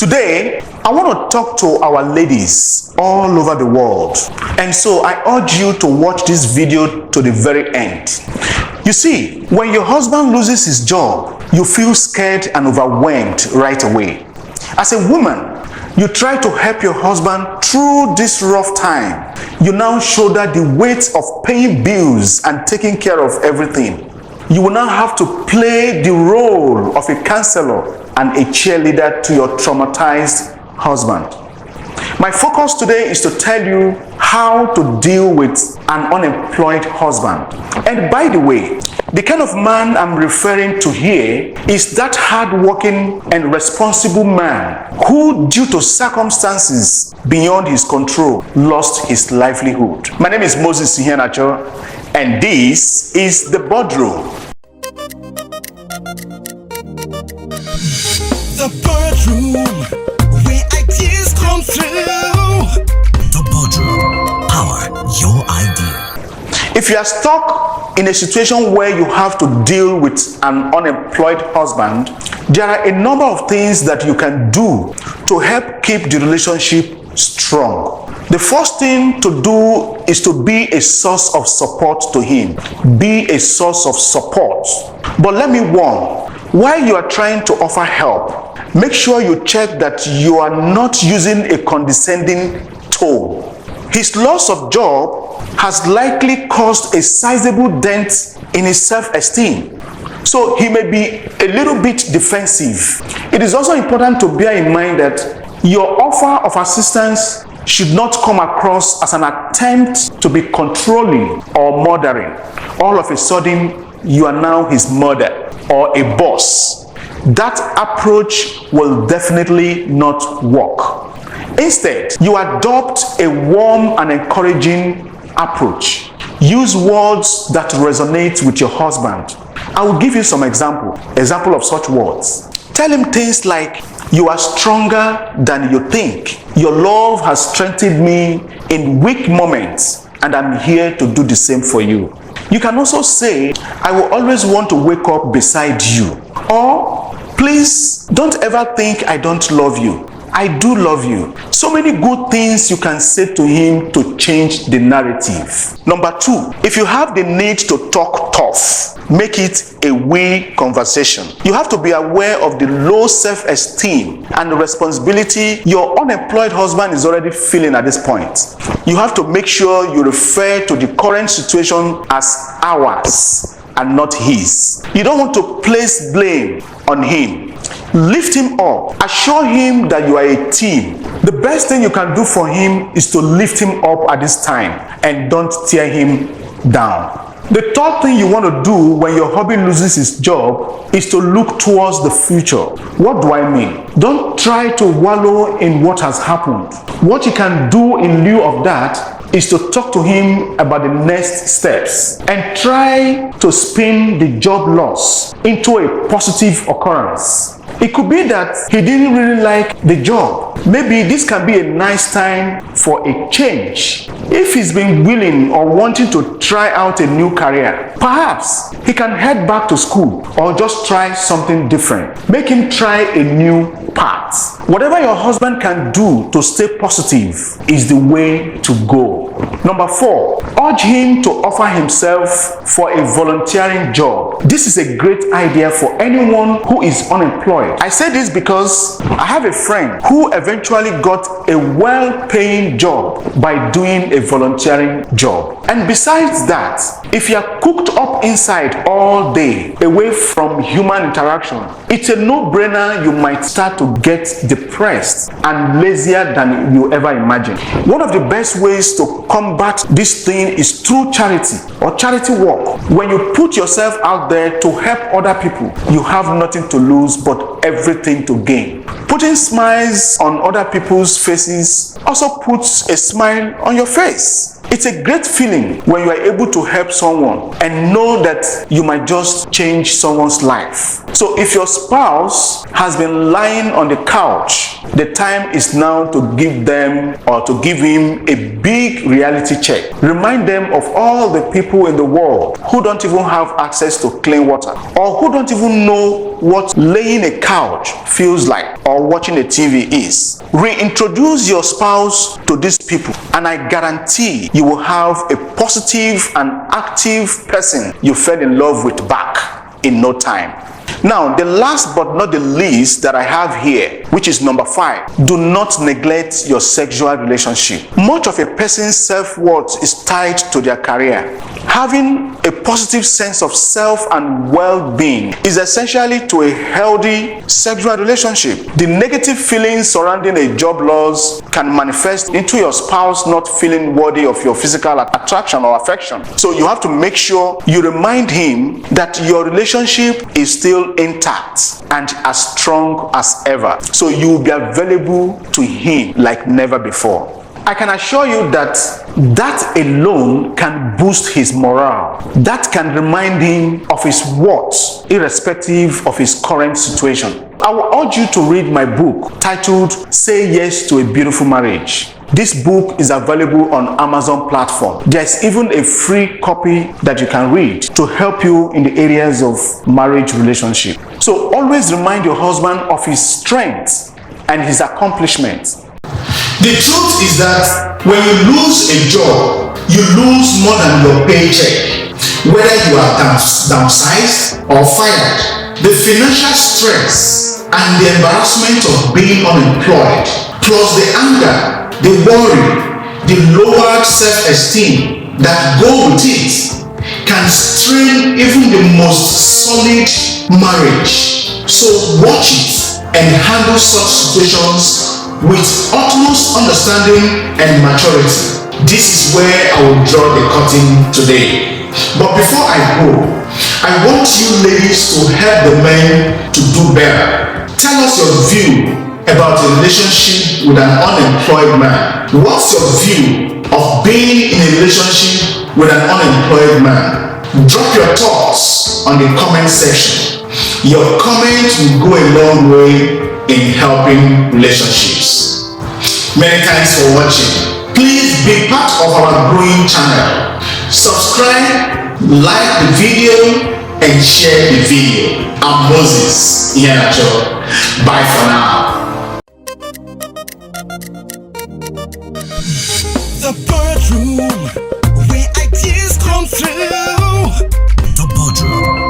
Today, I want to talk to our ladies all over the world. And so I urge you to watch this video to the very end. You see, when your husband loses his job, you feel scared and overwhelmed right away. As a woman, you try to help your husband through this rough time. You now shoulder the weight of paying bills and taking care of everything. You will now have to play the role of a counselor and a cheerleader to your traumatized husband. My focus today is to tell you how to deal with an unemployed husband. And by the way, the kind of man I'm referring to here is that hard-working and responsible man who, due to circumstances beyond his control, lost his livelihood. My name is Moses Sihenacho, and this is The Boardroom. The Boardroom, where ideas come through. The Boardroom, power your idea. If you are stuck in a situation where you have to deal with an unemployed husband, there are a number of things that you can do to help keep the relationship strong. The first thing to do is to be a source of support to him. Be a source of support. But let me warn, while you are trying to offer help, make sure you check that you are not using a condescending tone. His loss of job has likely caused a sizable dent in his self-esteem. So he may be a little bit defensive. It is also important to bear in mind that your offer of assistance should not come across as an attempt to be controlling or murdering. All of a sudden, you are now his mother or a boss. That approach will definitely not work. Instead, you adopt a warm and encouraging approach. Use words that resonate with your husband. I will give you some example of such words. Tell him things like, "You are stronger than you think. Your love has strengthened me in weak moments, and I'm here to do the same for you." You can also say, "I will always want to wake up beside you." Or, "Please don't ever think I don't love you. I do love you." So many good things you can say to him to change the narrative. Number two, if you have the need to talk tough, make it a we conversation. You have to be aware of the low self-esteem and the responsibility your unemployed husband is already feeling at this point. You have to make sure you refer to the current situation as ours and not his. You don't want to place blame on him. Lift him up. Assure him that you are a team. The best thing you can do for him is to lift him up at this time and don't tear him down. The third thing you want to do when your hubby loses his job is to look towards the future. What do I mean? Don't try to wallow in what has happened. What you can do in lieu of that is to talk to him about the next steps and try to spin the job loss into a positive occurrence. It could be that he didn't really like the job. Maybe this can be a nice time for a change. If he's been willing or wanting to try out a new career, perhaps he can head back to school or just try something different. Make him try a new path. Whatever your husband can do to stay positive is the way to go. Number four, urge him to offer himself for a volunteering job. This is a great idea for anyone who is unemployed. I say this because I have a friend who eventually got a well-paying job by doing a volunteering job. And besides that, if you are cooped up inside all day, away from human interaction, it's a no-brainer you might start to get depressed and lazier than you ever imagined. One of the best ways to combat this thing is through charity or charity work. When you put yourself out there to help other people, you have nothing to lose but everything to gain. Putting smiles on other people's faces also puts a smile on your face. It's a great feeling when you are able to help someone and know that you might just change someone's life. So if your spouse has been lying on the couch The time is now to give them or to give him a big reality check. Remind them of all the people in the world who don't even have access to clean water, or who don't even know what laying a couch feels like or watching a TV is. Reintroduce your spouse to these people, and I guarantee you will have a positive and active person you fell in love with back in no time. Now, the last but not the least that I have here, which is number 5, do not neglect your sexual relationship. Much of a person's self-worth is tied to their career. Having a positive sense of self and well-being is essentially to a healthy sexual relationship. The negative feelings surrounding a job loss can manifest into your spouse not feeling worthy of your physical attraction or affection. So you have to make sure you remind him that your relationship is still intact and as strong as ever. So you will be available to him like never before. I can assure you that that alone can boost his morale. That can remind him of his worth, irrespective of his current situation. I will urge you to read my book titled Say Yes to a Beautiful Marriage. This book is available on Amazon platform. There's even a free copy that you can read to help you in the areas of marriage relationship. So always remind your husband of his strengths and his accomplishments. The truth is that when you lose a job, you lose more than your paycheck. Whether you are downsized or fired, the financial stress and the embarrassment of being unemployed, plus the anger, the worry, the lowered self-esteem that go with it, can strain even the most solid marriage. So watch it and handle such situations with utmost understanding and maturity. This is where I will draw the curtain today. But before I go, I want you ladies to help the men to do better. Tell us your view about a relationship with an unemployed man. What's your view of being in a relationship with an unemployed man? Drop your thoughts on the comment section. Your comment will go a long way in helping relationships. Many thanks for watching. Please be part of our growing channel. Subscribe, like the video, and share the video. I'm Moses Iheanacho. Bye for now. The Boardroom, where ideas come through. The Boardroom.